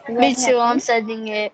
Me too, I'm sending it.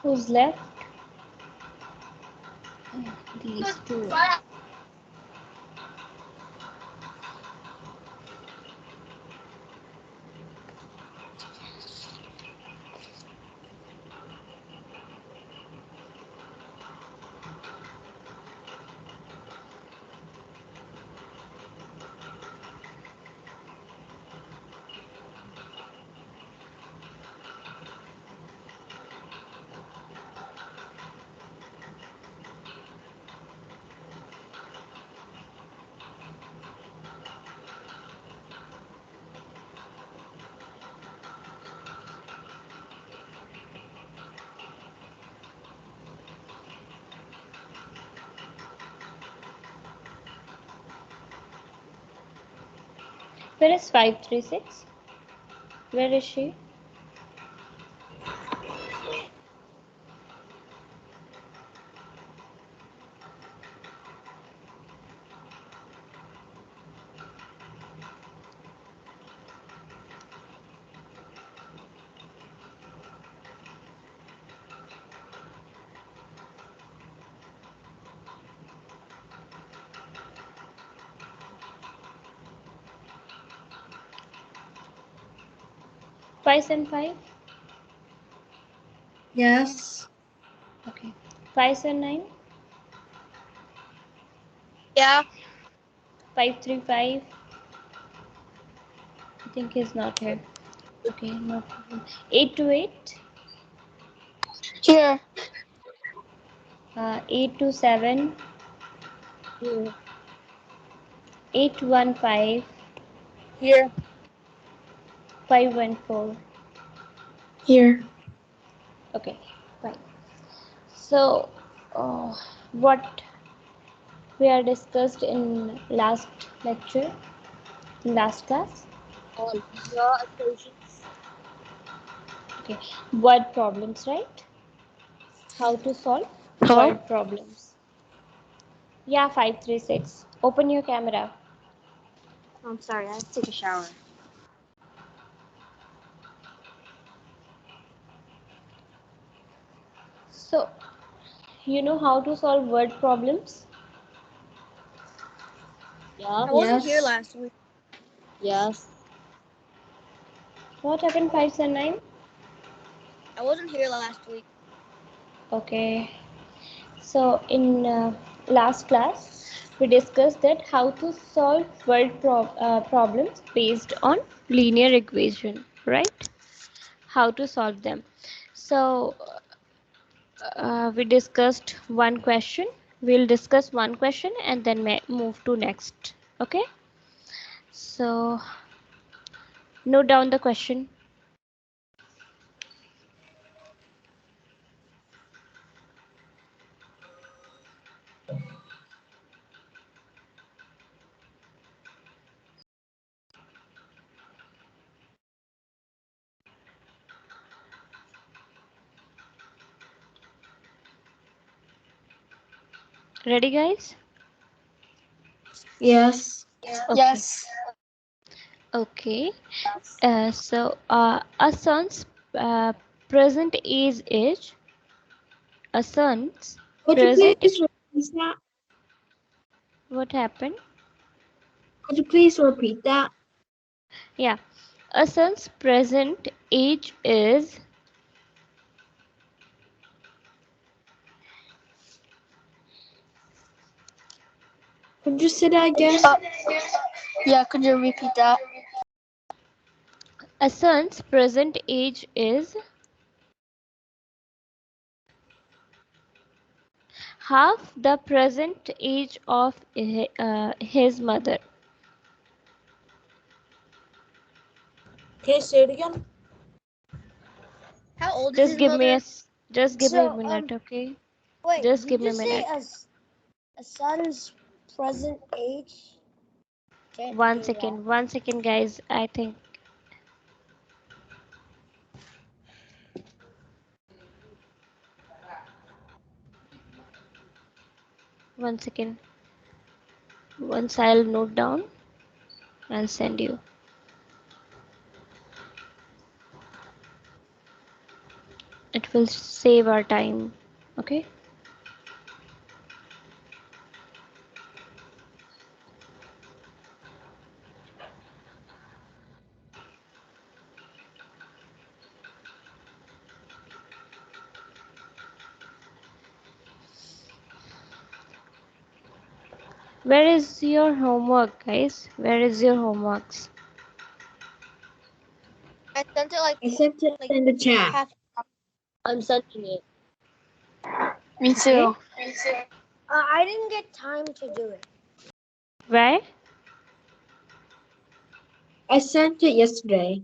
Who's left? These two. Where is 536? Where is she? Five and 5? Yes. Okay. 5 and 9? Yeah. 535? I think he's not here. Okay, no problem. 828? Here. 827? Here. 815? Here. 514? Here. Okay, fine. So, what we are discussed in last lecture, in last class? Algebra equations. Okay, word problems, right? How to solve Hello? word problems. Yeah, 536. Open your camera. I'm sorry, I have to take a shower. So, you know how to solve word problems? Yeah. I wasn't here last week. Yes. What happened 5 and 9? I wasn't here last week. Okay. So, in last class, we discussed that how to solve word problems based on linear equation, right? How to solve them. So, we discussed one question. We'll discuss one question and then move to next. Okay. So, note down the question. Ready, guys? Yes. Okay. Yes. Okay. So, a son's present age is a son's Could you present. please repeat that? What happened? Could you please repeat that? Yeah, a son's present age is. Could you say that again? Yeah, could you repeat that? A son's present age is half the present age of his mother. Okay, say it again. How old is Just his give me mother? just give me a minute, okay? Wait, Just did give me you a say minute. a son's present age? Can't One hear that. second, 1 second, guys. I think. One second. Once I'll note down, I'll send you. It will save our time, okay? Where is your homework, guys? Where is your homeworks? I sent it I sent it in the chat. I'm sending it. Me too. I didn't get time to do it. Where? I sent it yesterday.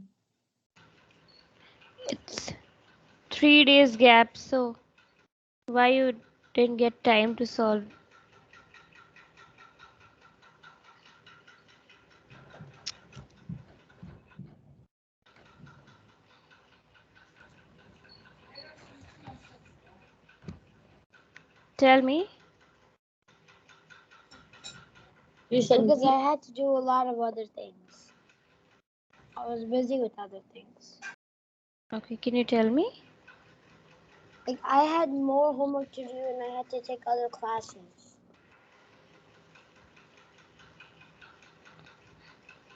It's 3 days gap, so why you didn't get time to solve? Tell me. You said because I had to do a lot of other things. I was busy with other things. Okay, can you tell me? Like I had more homework to do and I had to take other classes.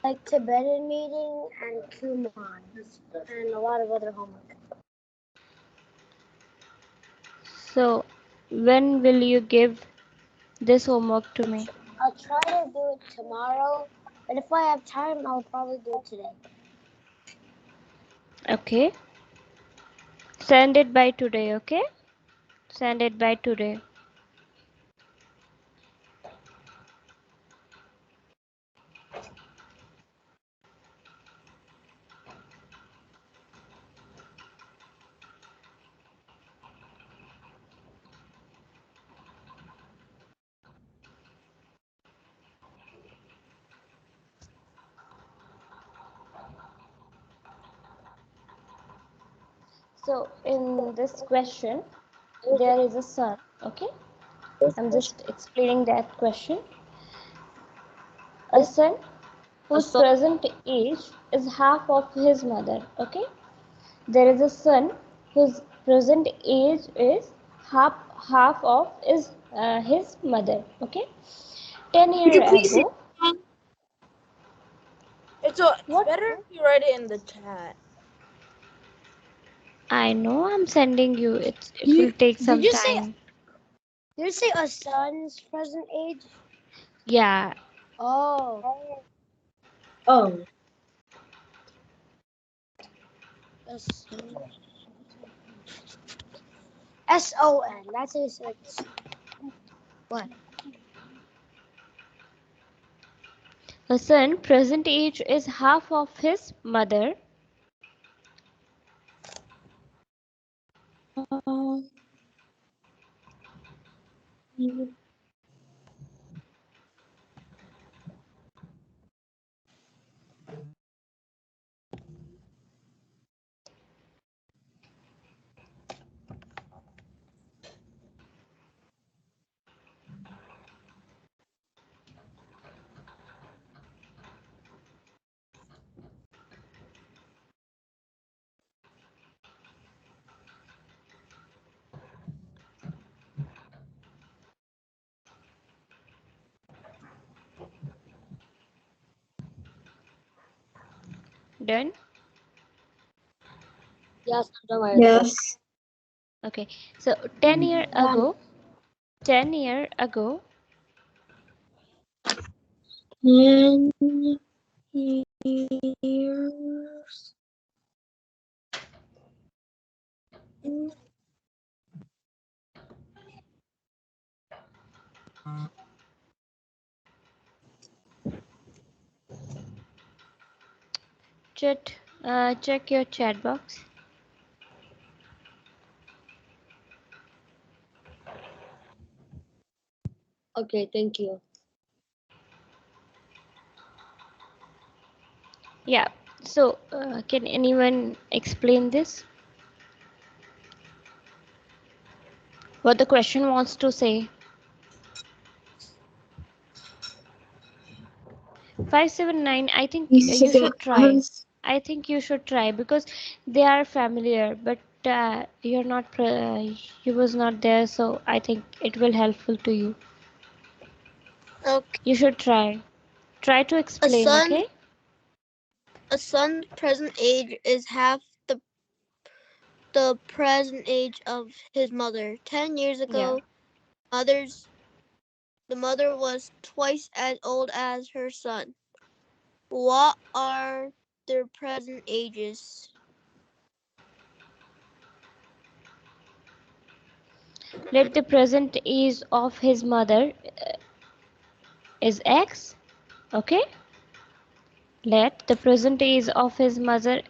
Like Tibetan meeting and Kumon and a lot of other homework. So, when will you give this homework to me? I'll try to do it tomorrow, but if I have time, I'll probably do it today. Okay. Send it by today, okay? Send it by today. So, in this question, there is a son, okay? I'm just explaining that question. A son whose present age is half of his mother, okay? There is a son whose present age is half of his mother, okay? 10 Could you years please say ago. It's What? better if you write it in the chat. I know I'm sending you. It will take some time. Did you say a son's present age? Yeah. Oh. Oh. S-O-N. That's how you say it. What? A son present age is half of his mother. Done? Yes, Yes. Okay. So 10 years ago, 10 years ago, 10 years Check your chat box. Okay, thank you. Yeah. So, can anyone explain this? What the question wants to say? 579. I think you should try. I think you should try because they are familiar, but you're not. You was not there, so I think it will helpful to you. Okay. You should try. Try to explain. Okay. A son's present age is half the present age of his mother. 10 years ago, the mother was twice as old as her son. What are their present ages? Let the present age of his mother is X. Okay. Let the present age of his mother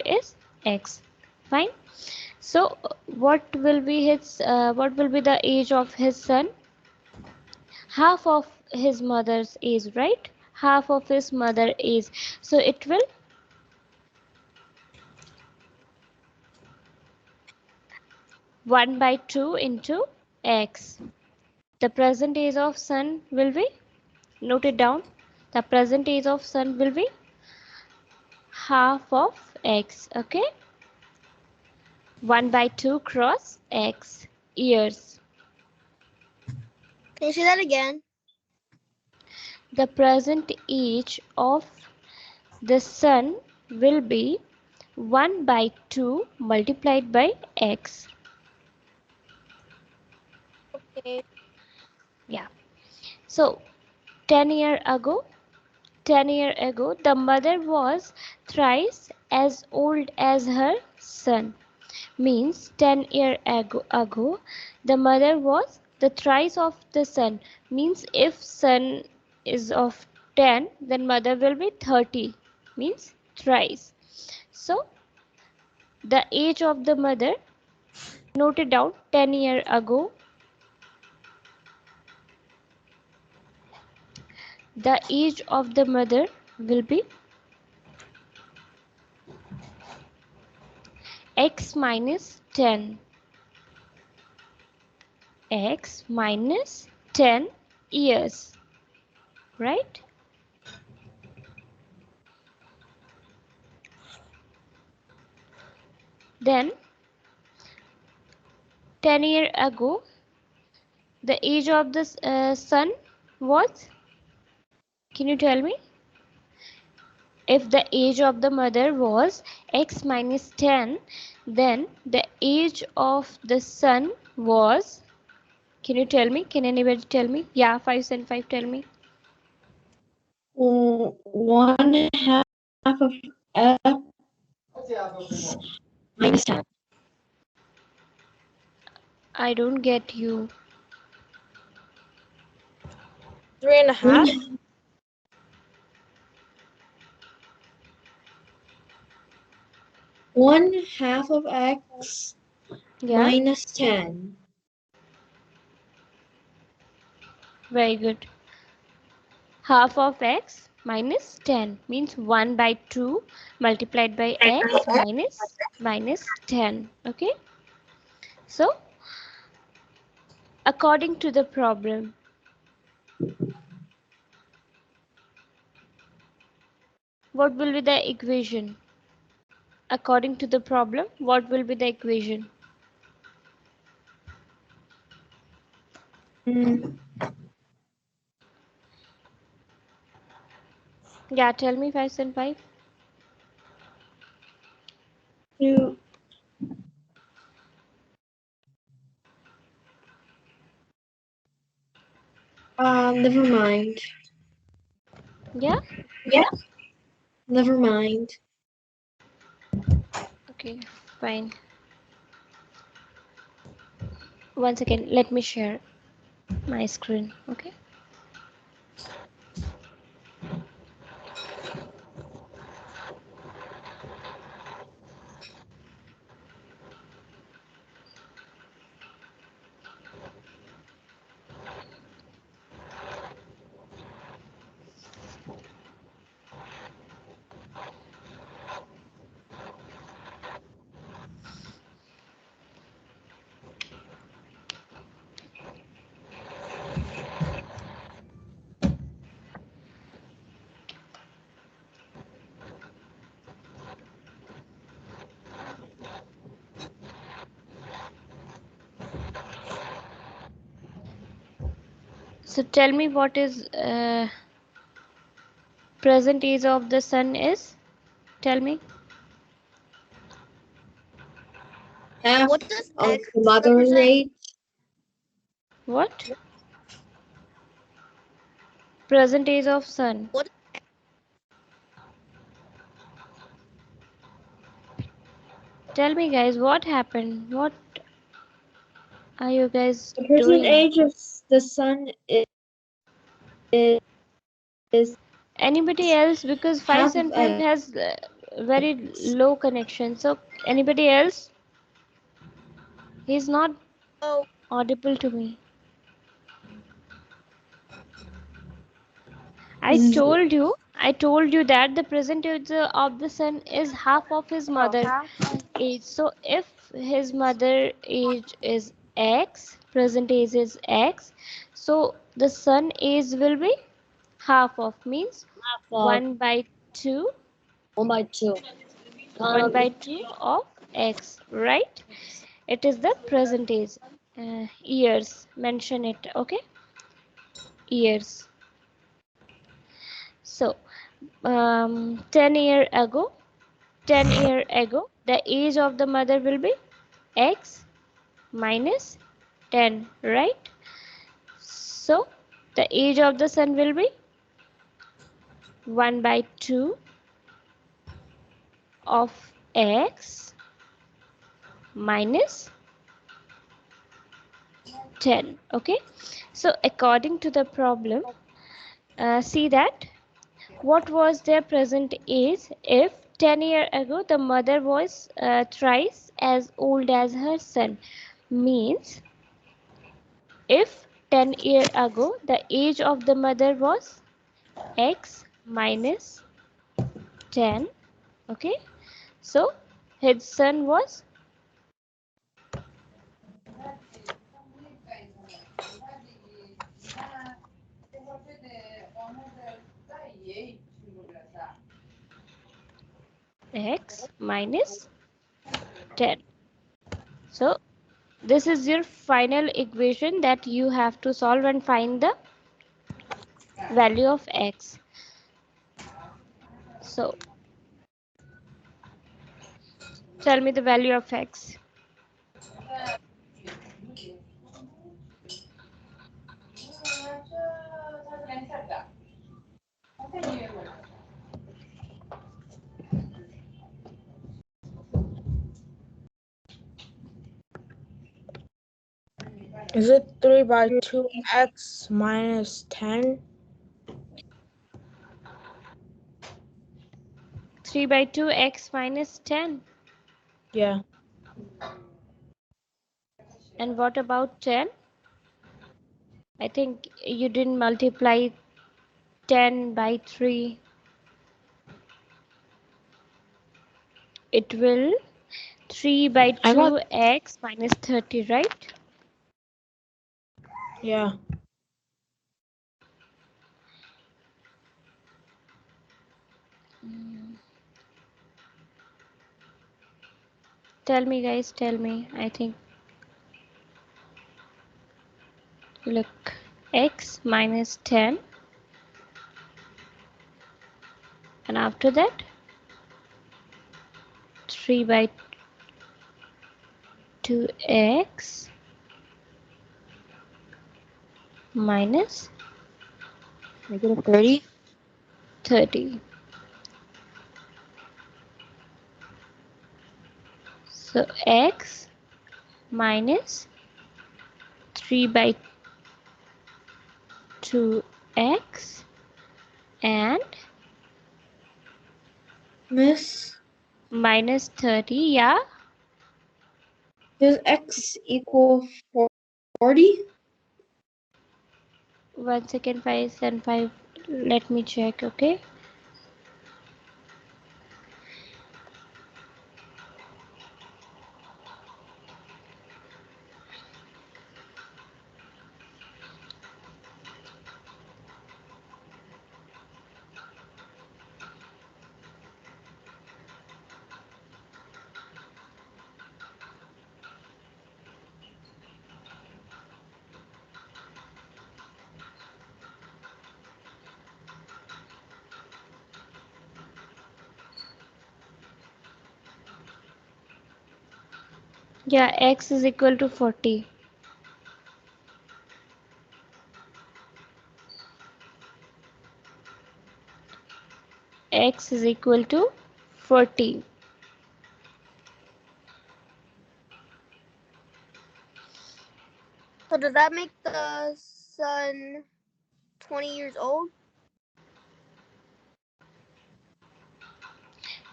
is X. Fine. So what will be the age of his son? Half of his mother's age, right? Half of his mother age. So it will 1 by 2 into x. The present age of son will be, note it down. The present age of son will be half of x. Okay. 1 by 2 cross x years. Can you say that again? The present age of the son will be 1 by 2 multiplied by x. Okay. Yeah. So 10 years ago, the mother was thrice as old as her son. Means 10 years ago, the mother was the thrice of the son. Means if son is of 10, then mother will be 30. Means thrice. So the age of the mother, note it down, 10 years ago. The age of the mother will be x minus 10. X minus 10 years, right? Then 10 years ago, the age of the son was, can you tell me? If the age of the mother was x minus 10, then the age of the son was, can you tell me? Can anybody tell me? Yeah, 5 and 5, tell me. 1/2 of x minus 10. I don't get you. 3.5. 1/2 of x Yeah, minus 10. very good. Half of x minus 10 means 1 by 2 multiplied by x minus 10. Okay. So according to the problem, what will be the equation? According to the problem, what will be the equation? Yeah, tell me 5 and 5. You, never mind. Yeah. Never mind. Okay, fine. One second, let me share my screen. Okay. So tell me what is present age of the sun is? Tell me. Half What does of X the mother's represent? age. What? Present age of sun. What? Tell me guys, what happened? What are you guys The present doing? age of the sun is Anybody else? Because half of 5 cent has very low connection. So anybody else? He's not Oh, audible to me. Z. I told you that the present age of the sun is half of his mother age. So if his mother age is X, present age is X, so the sun age will be half of, means Half of 1 by 2, 1/2. 1 by 2 of X, right? It is the present age. Years, mention it, okay? Years. So 10 year ago, the age of the mother will be X minus 10, right? So the age of the sun will be 1 by 2 of X minus 10. Okay, so according to the problem, see that what was their present age if 10 years ago the mother was thrice as old as her son. Means if 10 years ago the age of the mother was X minus 10, okay, so his son was X minus 10. So this is your final equation that you have to solve and find the value of X. So tell me the value of X. Is it 3 by 2x minus 10? 3 by 2 X minus 10. Yeah. And what about 10? I think you didn't multiply 10 by 3. It will 3 by I got 2x minus 30, right? yeah. Tell me guys, tell me. I think, look, x minus 10, and after that 3 by 2x minus Negative 30? 30. So x minus 3 by 2x and Miss, minus 30. Yeah, does x equal 40? 1 second, 5 and 5. Let me check. Okay. Yeah, x is equal to 40. X is equal to 40. So does that make the son 20 years old?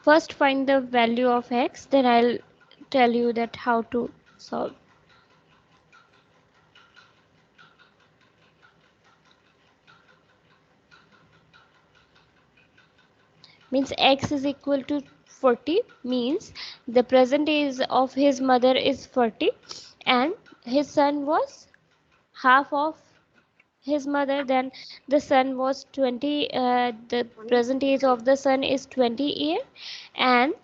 First find the value of x, then I'll tell you that how to solve. Means x is equal to 40 means the present age of his mother is 40 and his son was half of his mother, then the son was 20, the present age of the son is 20 year and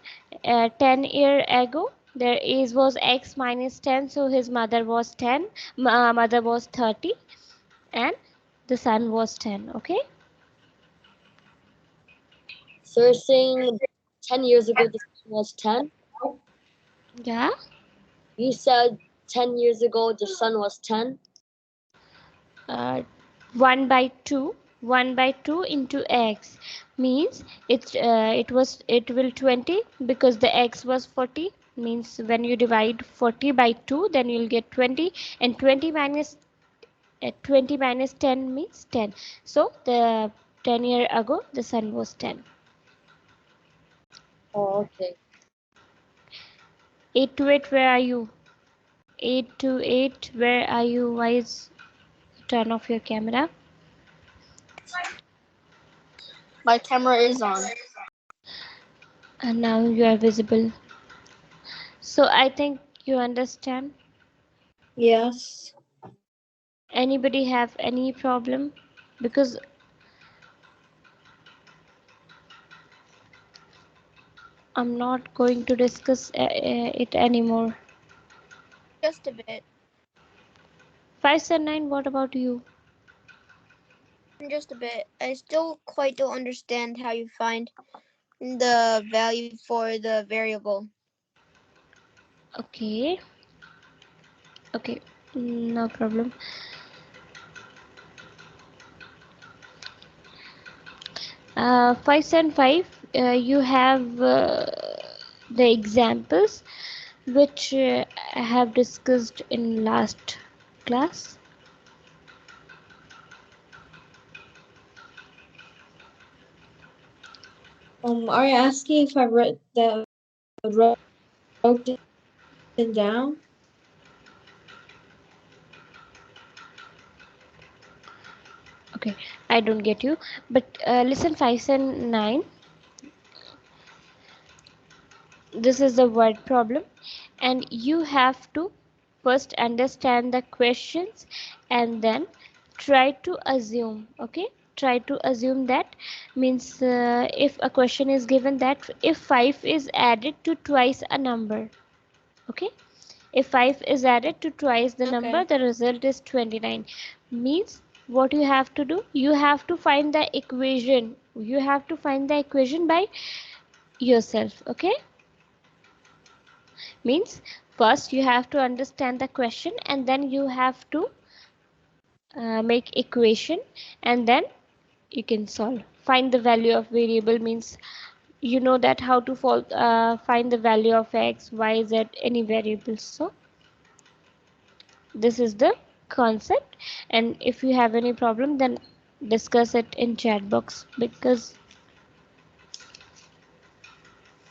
10 year ago their age was x minus 10, so his mother was 10, mother was 30 and the son was 10. Okay. So you're saying 10 years ago the sun was 10? Yeah. You said 10 years ago the sun was 10? 1 by 2, 1 by 2 into x means it will 20 because the x was 40, means when you divide 40 by 2 then you'll get 20 and 20 minus 10 means 10, so the 10 year ago the sun was 10. Oh, okay. 8 to 8, where are you? 8 to 8, where are you? Why is turn off your camera? My camera is on. And now you are visible. So I think you understand. Yes. Anybody have any problem? Because I'm not going to discuss it anymore. Just a bit. 5 and 9, what about you? Just a bit. I still quite don't understand how you find the value for the variable. Okay. Okay, no problem. Uh, 5 and 5, you have the examples which I have discussed in last class. Are you asking if I wrote it down? Okay, I don't get you, but listen, 5 and 9, this is the word problem and you have to first understand the questions and then try to assume. Okay, try to assume that means if a question is given that if 5 is added to twice a number, okay, if 5 is added to twice the number the result is 29, means what you have to do, you have to find the equation, you have to find the equation by yourself. Okay, means first you have to understand the question and then you have to make equation and then you can solve. Find the value of variable means you know that how to find the value of x, y, z, any variables. So this is the concept, and if you have any problem then discuss it in chat box, because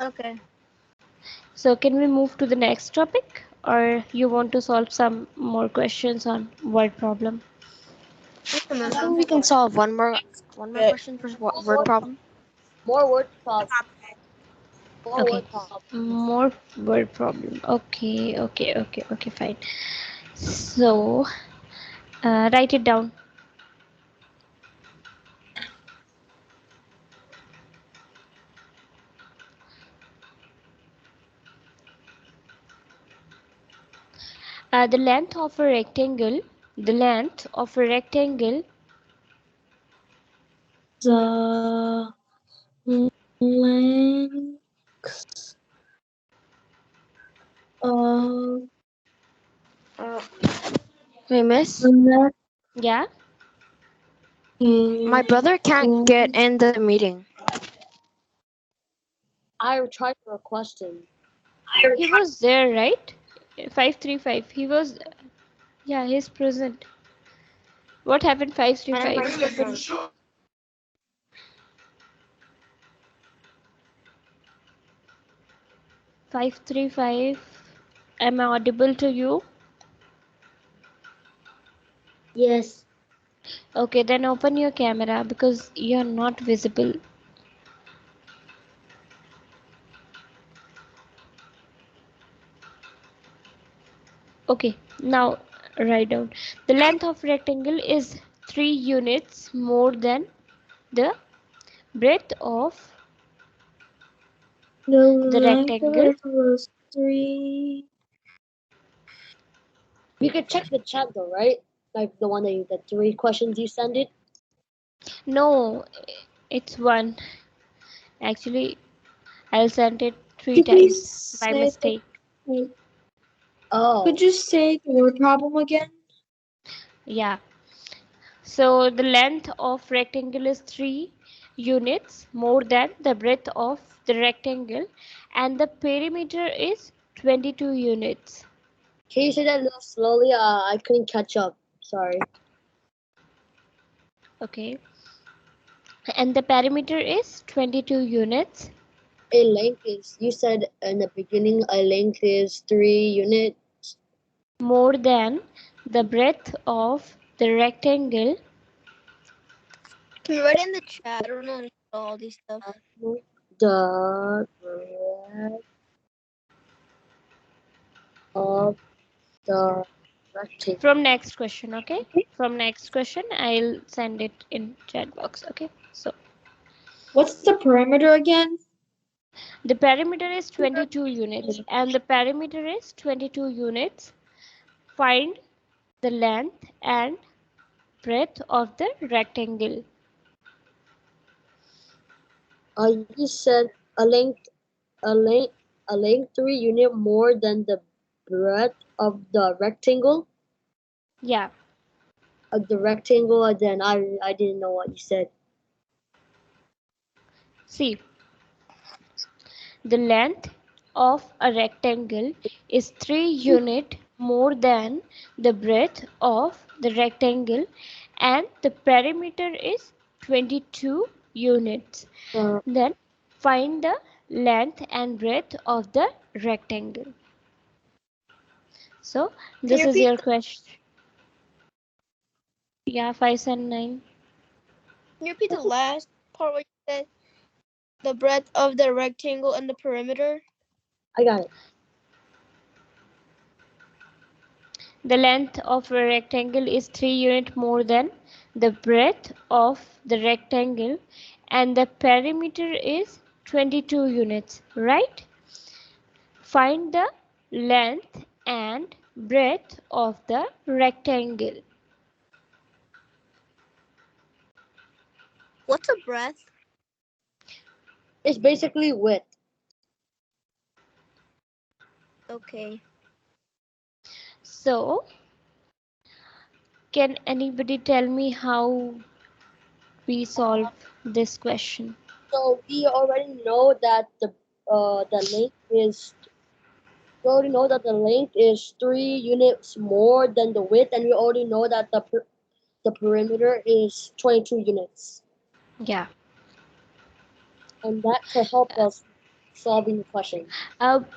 Okay. so can we move to the next topic, or you want to solve some more questions on word problem? I think we can solve one more Okay. question for word problem. More word problem. More Okay, word problem. more word problem. Okay, fine. So write it down. The length of a rectangle, the length of a rectangle The length of Hey, miss. the yeah, My brother can't get in the meeting. I tried to request him. he was there, right? 535, he was, yeah, he's present. What happened? 535. 535, am I audible to you? Yes. Okay, then open your camera because you're not visible. Okay, now write down. The length of rectangle is 3 units more than the breadth of the the length of rectangle. it was 3. You could check the chat though, right? Like the one that the 3 questions you send it. No, it's 1. Actually, I'll send it 3 Could you times by say mistake. wait, Oh. could you say the word problem again? Yeah. So the length of rectangle is 3 units more than the breadth of the rectangle, and the perimeter is 22 units. Can you say that a little slowly? I couldn't catch up. Sorry. Okay. And the perimeter is 22 units A length is, you said in the beginning, a length is 3 units. more than the breadth of the rectangle. Can you write in the chat? I don't know all these stuff. The breadth of the rectangle. From next question, okay? From next question, I'll send it in chat box, okay? So What's the perimeter again? the perimeter is 22 units, and the perimeter is 22 units. Find the length and breadth of the rectangle. You said a length, a length, a length 3 unit more than the breadth of the rectangle. Yeah, Of the rectangle, and then I didn't know what you said. see, the length of a rectangle is 3 units more than the breadth of the rectangle, and the perimeter is 22 units. Uh, Then find the length and breadth of the rectangle. So Can this you is repeat? your question. Yeah, 5 and 9. Can you repeat the last part? What you said? The breadth of the rectangle and the perimeter. I got it. The length of a rectangle is 3 units more than the breadth of the rectangle, and the perimeter is 22 units, right? Find the length and breadth of the rectangle. What's a breadth? It's basically width. Okay. So, can anybody tell me how we solve this question? So we already know that the length is We already know that the length is 3 units more than the width, and we already know that the perimeter is 22 units. Yeah. And that could help us solving the question.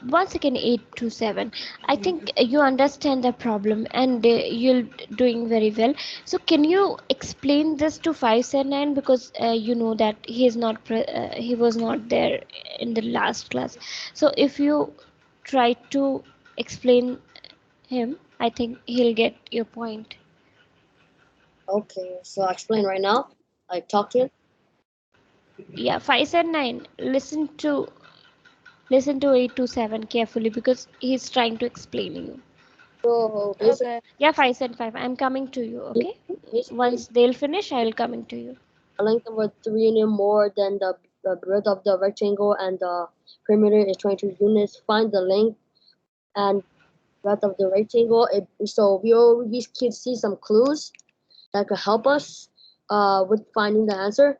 Once again, 8 to 7. I think you understand the problem and you're doing very well. So can you explain this to 579, because you know that he was not there in the last class. So if you try to explain him, I think he'll get your point. Okay, so I'll explain right now. I talk to him. Yeah, 579. Listen to 8 to 7 carefully, because he's trying to explain you. So basically, Okay. Yeah, 575. I'm coming to you, okay? basically Once they'll finish, I'll coming to you. the length of a 3 unit more than the breadth of the rectangle, and the perimeter is 22 units. Find the length and breadth of the rectangle. So we can see some clues that could help us with finding the answer.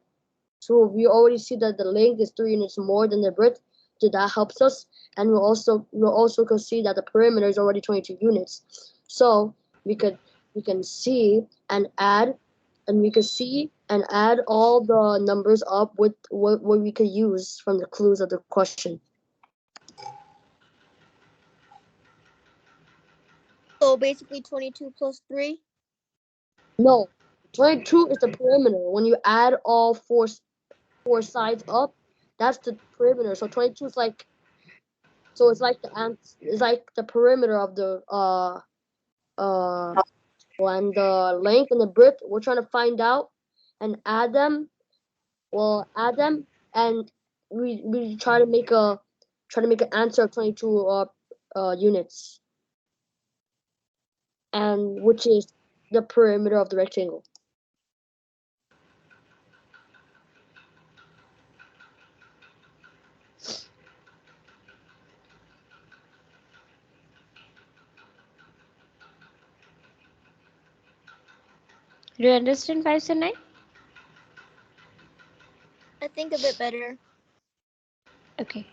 So we already see that the length is 3 units more than the breadth, so that helps us. And we'll also could see that the perimeter is already 22 units. So we can see and add, and we could see and add all the numbers up with what we could use from the clues of the question. So basically 22 plus 3. No, 22 is the perimeter. When you add all four sides up, that's the perimeter. So 22 is like, so it's like it's like the perimeter of the and the length and the breadth. We're trying to find out and add them. We'll add them, and we try to make an answer of 22 units, and which is the perimeter of the rectangle. Do you understand 579? I think a bit better. Okay.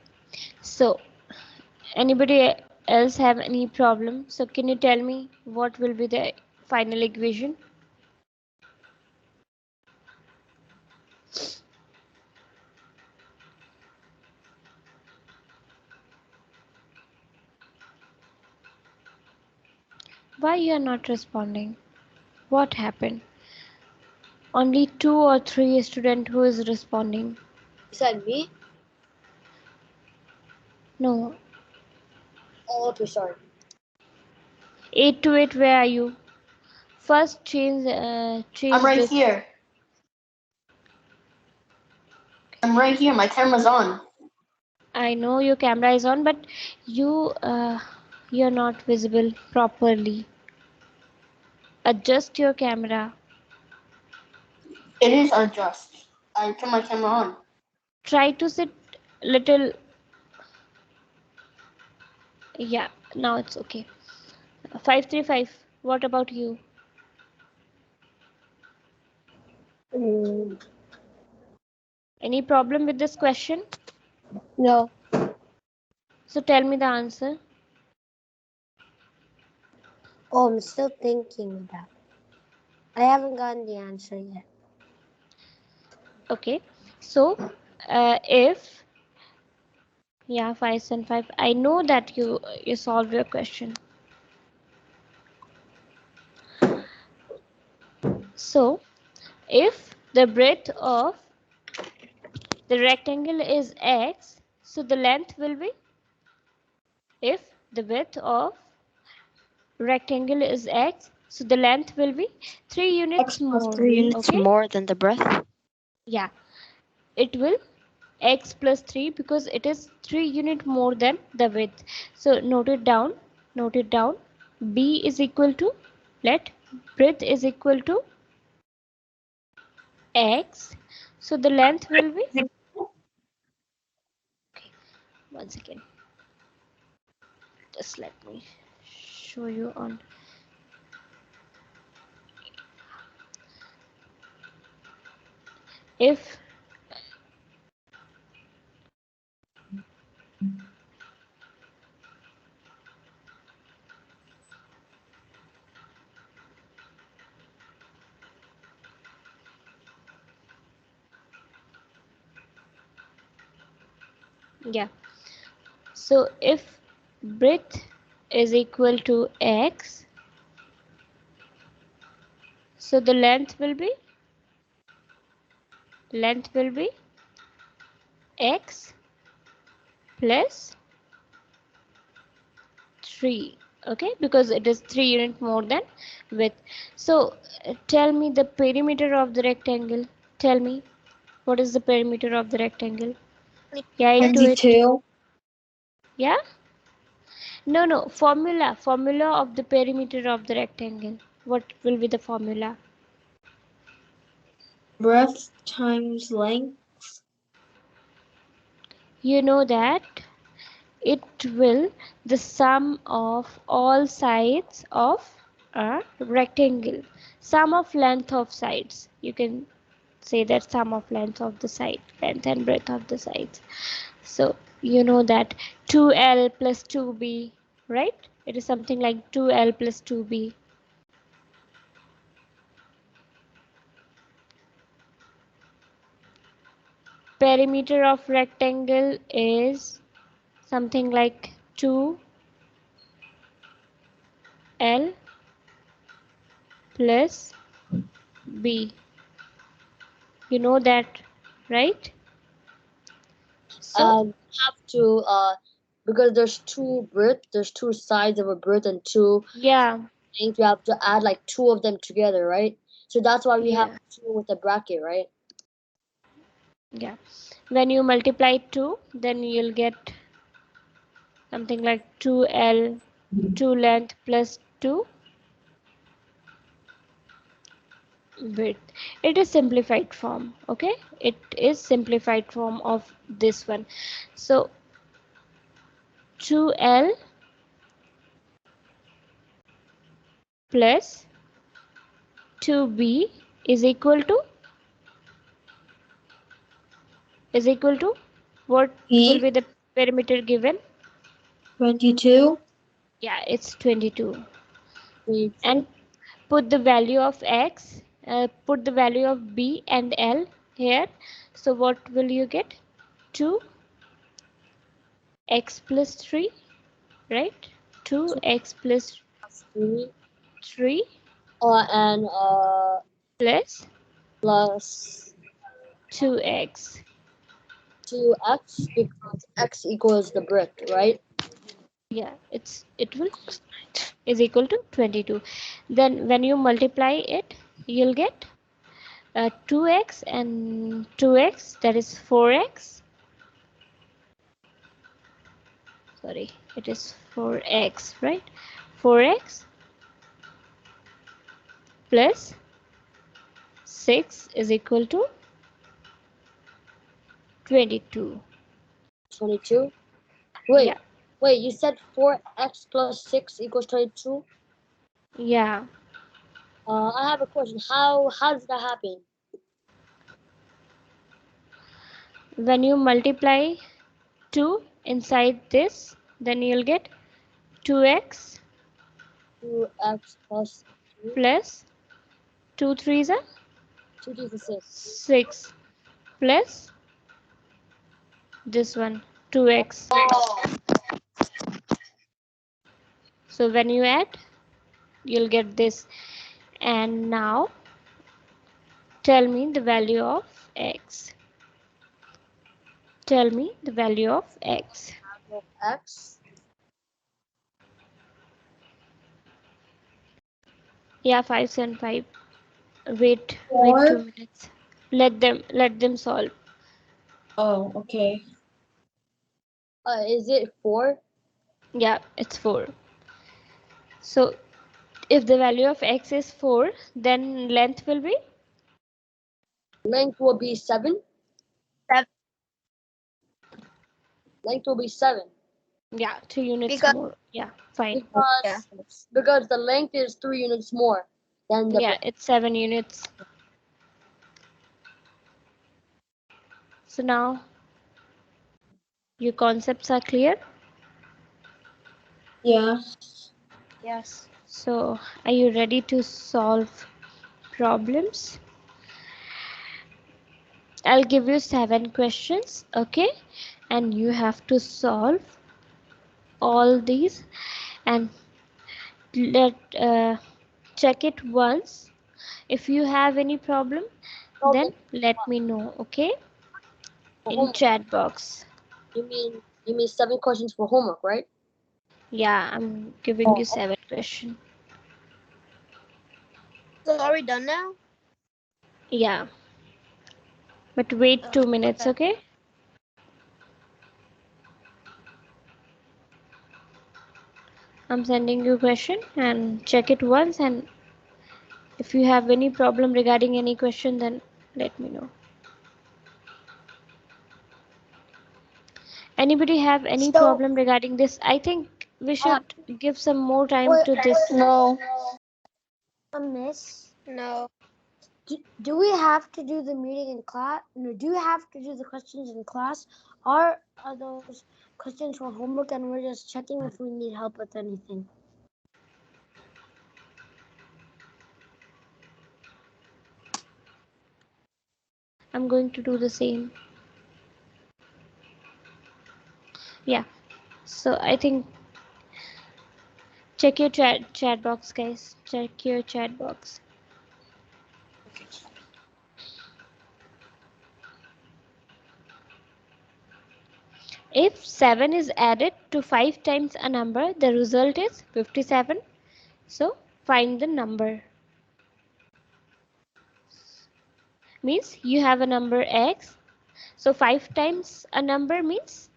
So, anybody else have any problem? So, can you tell me what will be the final equation? Why you are not responding? What happened? Only 2 or 3 student who is responding. You said me? No. Oh, okay, sorry. 8 to 8. Where are you? First change. I'm right this. here. I'm right here. My camera's on. I know your camera is on, but you're not visible properly. Adjust your camera. It is adjust. I turn my camera on. Try to sit little. Yeah, now it's okay. 535. What about you? Any problem with this question? No. So tell me the answer. Oh, I'm still thinking about it. I haven't gotten the answer yet. Okay. So, if 5 and 5, I know that you solved your question. So, if the breadth of the rectangle is x, so the length will be, if the width of rectangle is x, so the length will be 3 units X plus more. 3. Units Okay? more than the breadth. Yeah, it will x plus 3, because it is 3 unit more than the width. So note it down. Note it down. B is equal to, let breadth is equal to x. So the length will be, okay, once again, just let me show you on. If Yeah. So if breadth is equal to x, so the length will be x plus 3. Okay, because it is 3 unit more than width. So tell me the perimeter of the rectangle. Tell me what is the perimeter of the rectangle. Yeah, into it. 22. Yeah. No, formula of the perimeter of the rectangle. What will be the formula? Breadth times length. You know that it will the sum of all sides of a rectangle, sum of length of sides. You can say that sum of length of the side, length and breadth of the sides. So you know that 2L plus 2B, right? It is something like 2L plus 2B. Perimeter of rectangle is something like 2L plus B. You know that, right? So Have to because there's two sides of a breadth and two yeah, length. You have to add like two of them together, right? So that's why we have yeah, two with a bracket, right? yeah. When you multiply 2, then you'll get something like 2L, 2 length plus 2 width. It is simplified form. Okay, it is simplified form of this one. So 2L plus 2B is equal to what will E. be the perimeter given? 22. Yeah, it's 22. We And put the value of x, put the value of B and L here. So what will you get? 2x plus 3, right? 2x plus three 3 and plus plus 2x. 2x because x equals the breadth, right? Yeah, it will is equal to 22. Then when you multiply it, you'll get 2x and 2x, that is 4x. Sorry, it is 4x, right? 4x plus 6 is equal to 22. 22. Wait, Yeah, you said 4x plus 6 equals 22? yeah. I have a question. How does that happen? When you multiply 2 inside this, then you'll get 2x 2x plus 2, plus 2 3s are 2 to the 6. 6 plus this one 2x. So when you add, you'll get this. And now tell me the value of x. Tell me the value of x. Of x. Yeah, 5 and 5. Wait 4. 2 minutes. Let them solve. Oh, okay. Is it 4? Yeah, it's 4. So if the value of x is 4, then length will be Length will be 7. 7. Length will be 7 yeah 2 units Because more. Yeah, fine. because the length is 3 units more than the Yeah, it's 7 units. So now your concepts are clear. Yeah. yes. So are you ready to solve problems? I'll give you 7 questions, okay? And you have to solve all these and check it once. If you have any problem, then let me know, okay? For In homework. chat box. You mean 7 questions for homework, right? Yeah, I'm giving you 7 questions. So are we done now? Yeah. But wait 2 minutes, okay? I'm sending you a question and check it once, and if you have any problem regarding any question, then let me know. Anybody have any So- problem regarding this? I think we should give some more time Wait, to this. No. Miss, No. do we have to do the meeting in class? No, do you have to do the questions in class? Or are those questions for homework and we're just checking if we need help with anything? I'm going to do the same. Yeah. So I think check your chat box, guys. Check your chat box. If 7 is added to 5 times a number, the result is 57. So find the number. Means you have a number x. So 5 times a number means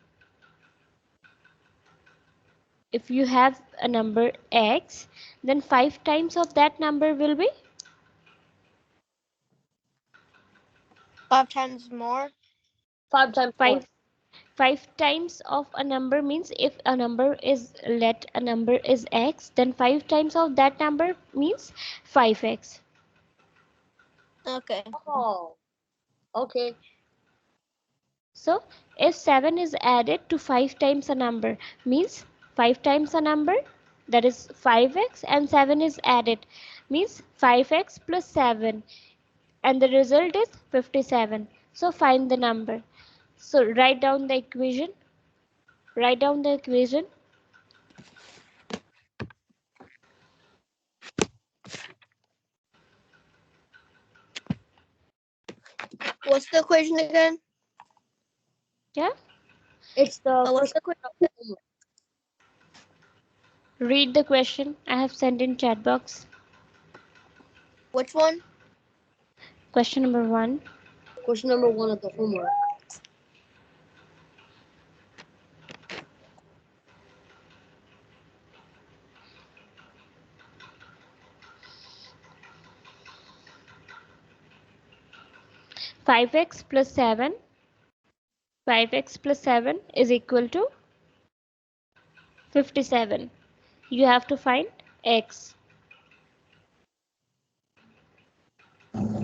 if you have a number x, then 5 times of that number will be 5 times more. 5 times 4. 5 times of a number means if a number is x, then 5 times of that number means 5x. Okay. Oh. Okay. So if 7 is added to 5 times a number means 5 times a number, that is 5x, and 7 is added means 5x plus 7, and the result is 57. So find the number. So write down the equation. Write down the equation. What's the equation again? Yeah. It's the What's first the equation? homework. Read the question I have sent in chat box. Which one? Question number 1. Question number 1 of the homework. Five x plus 7. 5x plus 7 is equal to 57. You have to find x.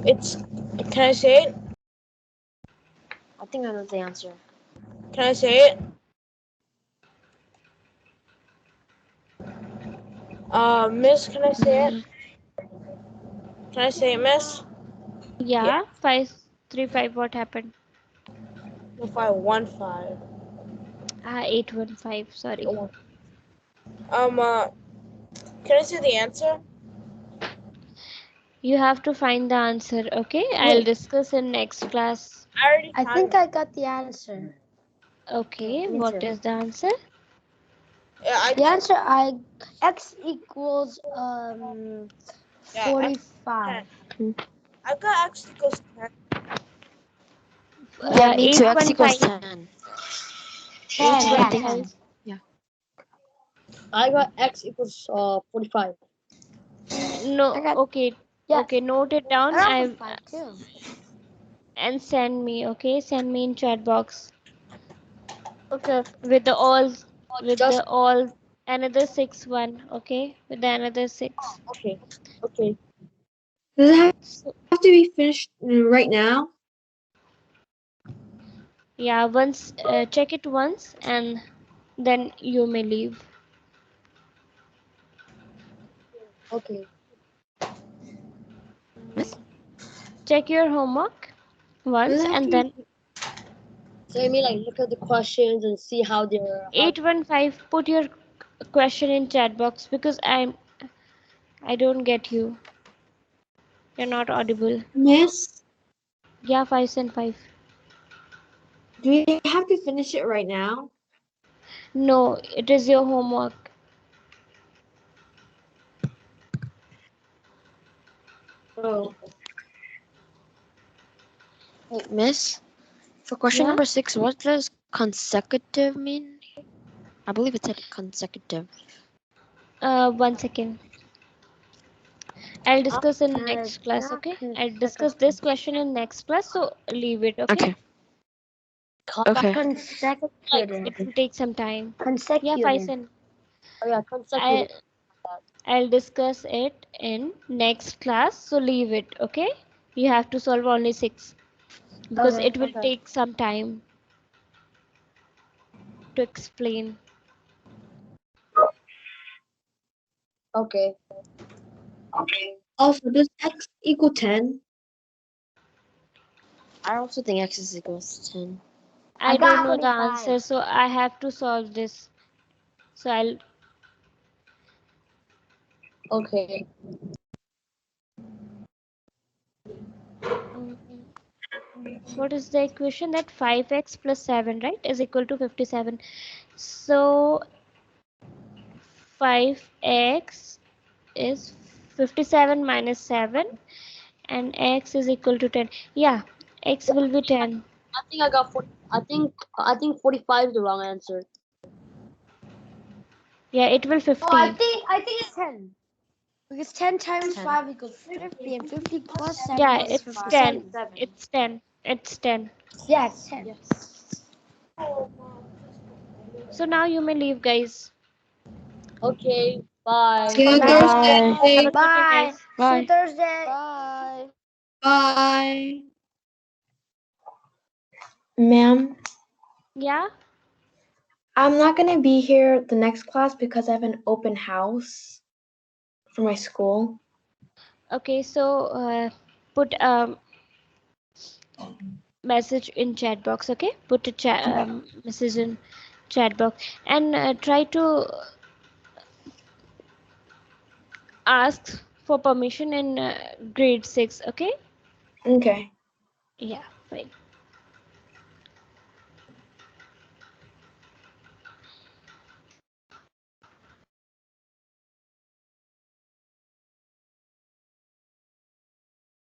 It's. Can I say it? I think I know the answer. Can I say it? Miss, can I say it? Can I say it, Miss? Yeah, 535. What happened? 515. 815. Sorry. Can I say the answer? You have to find the answer, okay? I'll discuss in next class. I already I found think it. I got the answer. Okay, Me what too. is the answer? Yeah, The answer x equals Yeah, 45. I got x equals 10. Yeah, me too. X equals 815. 10. 815. I got x equals 45. No, I got- okay. Yes. Okay, note it down. I got 45 too. And send me, okay? Send me in chat box Okay. with the all Just another 6 1, okay? With the another 6. okay. Okay. Does it have So, to be finished right now? yeah, once check it once and then you may leave. Okay. Check your homework. once, Does it have and to then So you mean like look at the questions and see how they're. 815, put your question in chat box because I don't get you. You're not audible. Miss? Yeah, 5 and 5. Do we have to finish it right now? No, it is your homework. Oh. Wait, Miss, for question Yeah? number 6, what does consecutive mean? I believe it said consecutive. 1 second. I'll discuss in next class, okay? I'll discuss this question in next class, so leave it, okay? Okay. Consecutive. It will take some time. Yeah, Consecutive. 5 and Oh yeah, consecutive. I'll discuss it in next class, so leave it, okay? You have to solve only 6 because Okay, it will okay. take some time to explain. Okay. Also, does x equal 10? I also think x is equals to 10. I got don't know the 25. answer, so I have to solve this. So I'll Okay. what is the equation? That 5x plus 7, right, is equal to 57. So 5x is 57 minus 7 and x is equal to 10. Yeah, x will be 10. I think I got 40. I think 45 is the wrong answer. Yeah, it will 50. Oh, I think it's 10. Because 10 times 10. 5 equals 50, and 50 plus 7 Yeah, is it's 10. 57. It's 10. It's 10. Yeah, it's 10. So now you may leave, guys. Okay. Bye. See you Bye. Thursday. Have a good day, Bye. guys. See Bye. you Thursday. Bye. Bye. Ma'am, Yeah. I'm not going to be here the next class because I have an open house for my school. Okay, so put message in chat box, okay? Put a chat message in chat box and try to ask for permission in grade 6, okay? Okay. Yeah, fine.